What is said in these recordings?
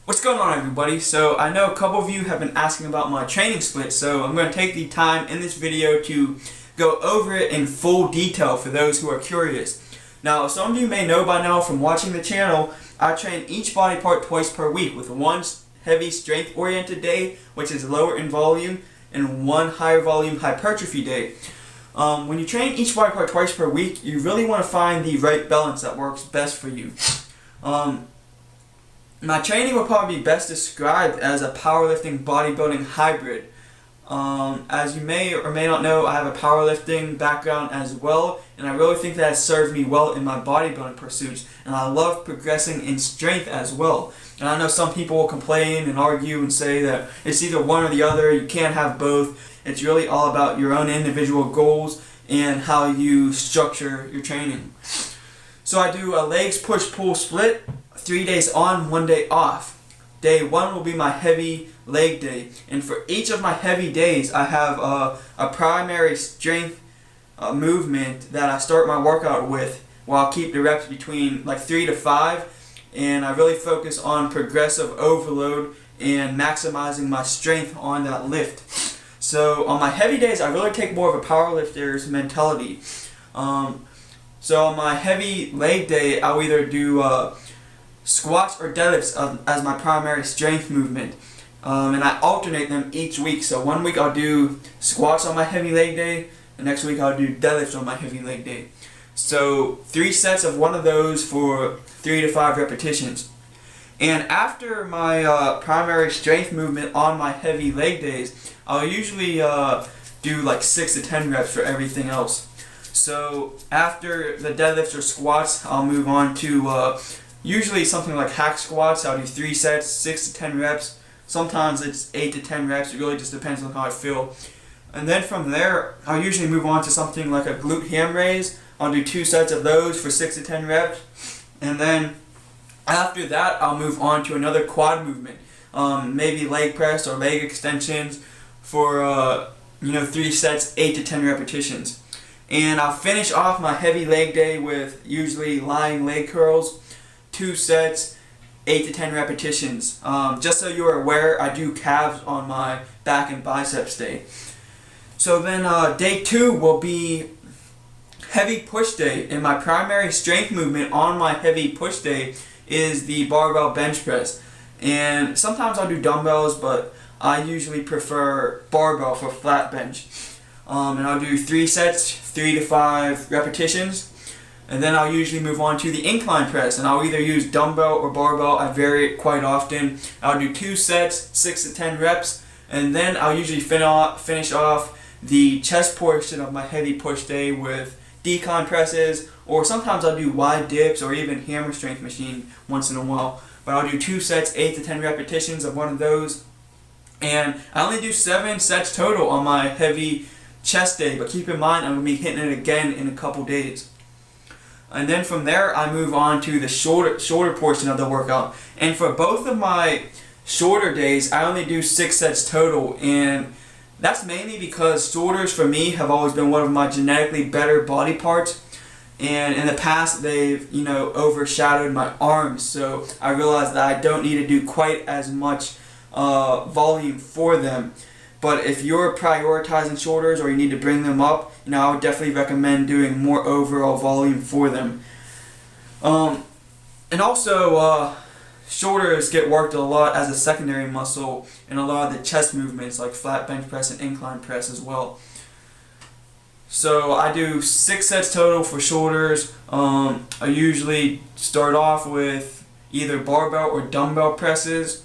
What's going on, everybody? So I know a couple of you have been asking about my training split, so I'm going to take the time in this video to go over it in full detail for those who are curious. Now, some of you may know by now from watching the channel, I train each body part twice per week with one heavy strength oriented day, which is lower in volume, and one higher volume hypertrophy day. When you train each body part twice per week, you really want to find the right balance that works best for you. My training would probably be best described as a powerlifting bodybuilding hybrid. As you may or may not know, I have a powerlifting background as well, and I really think that has served me well in my bodybuilding pursuits, and I love progressing in strength as well. And I know some people will complain and argue and say that it's either one or the other, you can't have both. It's really all about your own individual goals and how you structure your training. So I do a legs push-pull split, 3 days on, 1 day off. Day 1 will be my heavy leg day, and for each of my heavy days I have a primary strength movement that I start my workout with, while I keep the reps between like 3 to 5, and I really focus on progressive overload and maximizing my strength on that lift. So on my heavy days I really take more of a powerlifter's mentality. So on my heavy leg day I'll either do squats or deadlifts as my primary strength movement, and I alternate them each week. So 1 week I'll do squats on my heavy leg day, the next week I'll do deadlifts on my heavy leg day. So 3 sets of one of those for 3 to 5 repetitions. And after my primary strength movement on my heavy leg days, I'll usually do like 6 to 10 reps for everything else. So after the deadlifts or squats, I'll move on to usually something like hack squats. I'll do 3 sets, 6 to 10 reps. Sometimes it's 8 to 10 reps. It really just depends on how I feel. And then from there, I'll usually move on to something like a glute ham raise. I'll do 2 sets of those for 6 to 10 reps. And then after that, I'll move on to another quad movement. Maybe leg press or leg extensions for 3 sets, 8 to 10 repetitions. And I'll finish off my heavy leg day with usually lying leg curls, 2 sets, 8 to 10 repetitions. Just so you're aware, I do calves on my back and biceps day. So then day 2 will be heavy push day, and my primary strength movement on my heavy push day is the barbell bench press. And sometimes I'll do dumbbells, but I usually prefer barbell for flat bench. And I'll do 3 sets, 3 to 5 repetitions. And then I'll usually move on to the incline press, and I'll either use dumbbell or barbell. I vary it quite often. I'll do 2 sets, 6 to 10 reps, and then I'll usually finish off the chest portion of my heavy push day with decline presses, or sometimes I'll do wide dips or even hammer strength machine once in a while. But I'll do 2 sets, 8 to 10 repetitions of one of those. And I only do 7 sets total on my heavy chest day, but keep in mind I'm going to be hitting it again in a couple days. And then from there I move on to the shorter portion of the workout. And for both of my shorter days I only do 6 sets total, and that's mainly because shoulders for me have always been one of my genetically better body parts, and in the past they've overshadowed my arms, so I realized that I don't need to do quite as much volume for them. But if you're prioritizing shoulders or you need to bring them up, I would definitely recommend doing more overall volume for them. And also, shoulders get worked a lot as a secondary muscle in a lot of the chest movements like flat bench press and incline press as well. So I do 6 sets total for shoulders. I usually start off with either barbell or dumbbell presses,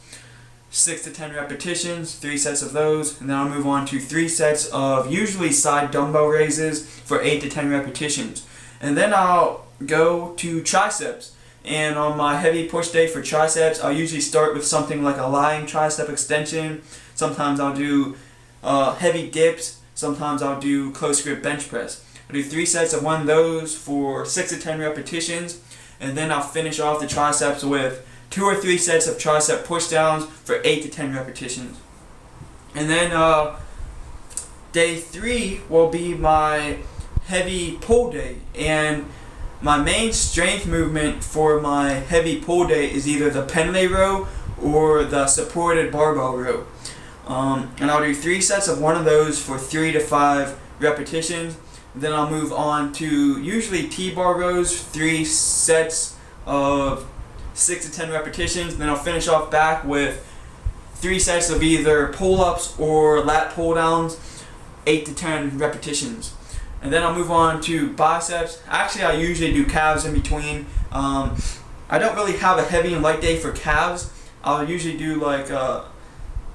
6 to 10 repetitions, 3 sets of those, and then I'll move on to 3 sets of usually side dumbbell raises for 8 to 10 repetitions. And then I'll go to triceps. And on my heavy push day for triceps, I'll usually start with something like a lying tricep extension. Sometimes I'll do heavy dips. Sometimes I'll do close grip bench press. I'll do 3 sets of one of those for 6 to 10 repetitions. And then I'll finish off the triceps with 2 or 3 sets of tricep push downs for 8 to 10 repetitions. And then day 3 will be my heavy pull day, and my main strength movement for my heavy pull day is either the Pendlay row or the supported barbell row. And I'll do 3 sets of one of those for 3 to 5 repetitions. Then I'll move on to usually T-bar rows, 3 sets of 6 to 10 repetitions. Then I'll finish off back with 3 sets of either pull-ups or lat pull-downs, 8 to 10 repetitions. And then I'll move on to biceps. Actually, I usually do calves in between. I don't really have a heavy and light day for calves. I'll usually do like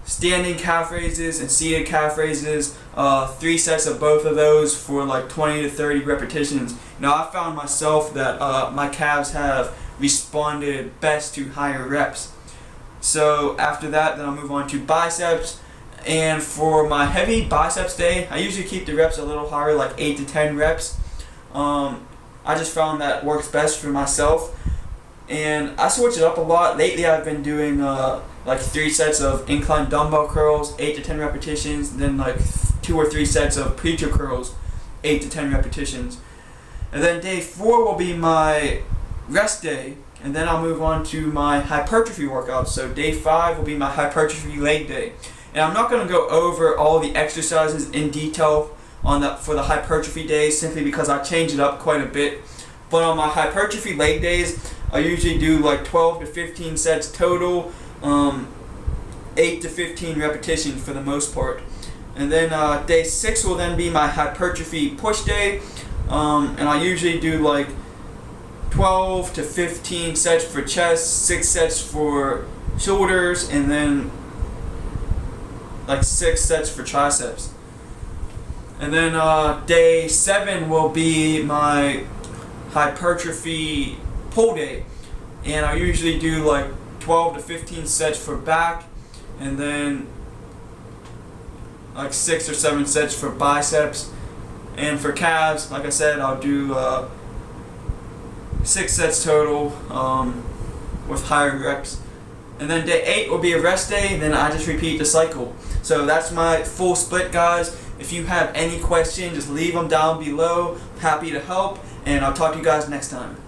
standing calf raises and seated calf raises, 3 sets of both of those for like 20 to 30 repetitions. Now I found myself that my calves have responded best to higher reps. So after that, then I'll move on to biceps. And for my heavy biceps day, I usually keep the reps a little higher, like 8 to 10 reps. I just found that works best for myself. And I switch it up a lot. Lately I've been doing like 3 sets of incline dumbbell curls, 8 to 10 repetitions, then like 2 or 3 sets of preacher curls, 8 to 10 repetitions. And then day 4 will be my rest day, and then I'll move on to my hypertrophy workout. So day 5 will be my hypertrophy leg day. And I'm not going to go over all the exercises in detail for the hypertrophy days, simply because I change it up quite a bit. But on my hypertrophy leg days, I usually do like 12 to 15 sets total, 8 to 15 repetitions for the most part. And then day 6 will then be my hypertrophy push day, and I usually do like 12 to 15 sets for chest, 6 sets for shoulders, and then like 6 sets for triceps. And then day 7 will be my hypertrophy pull day, and I usually do like 12 to 15 sets for back, and then like 6 or 7 sets for biceps. And for calves, like I said, I'll do 6 sets total with higher reps. And then day 8 will be a rest day, and then I just repeat the cycle. So that's my full split, guys. If you have any questions, just leave them down below. Happy to help, and I'll talk to you guys next time.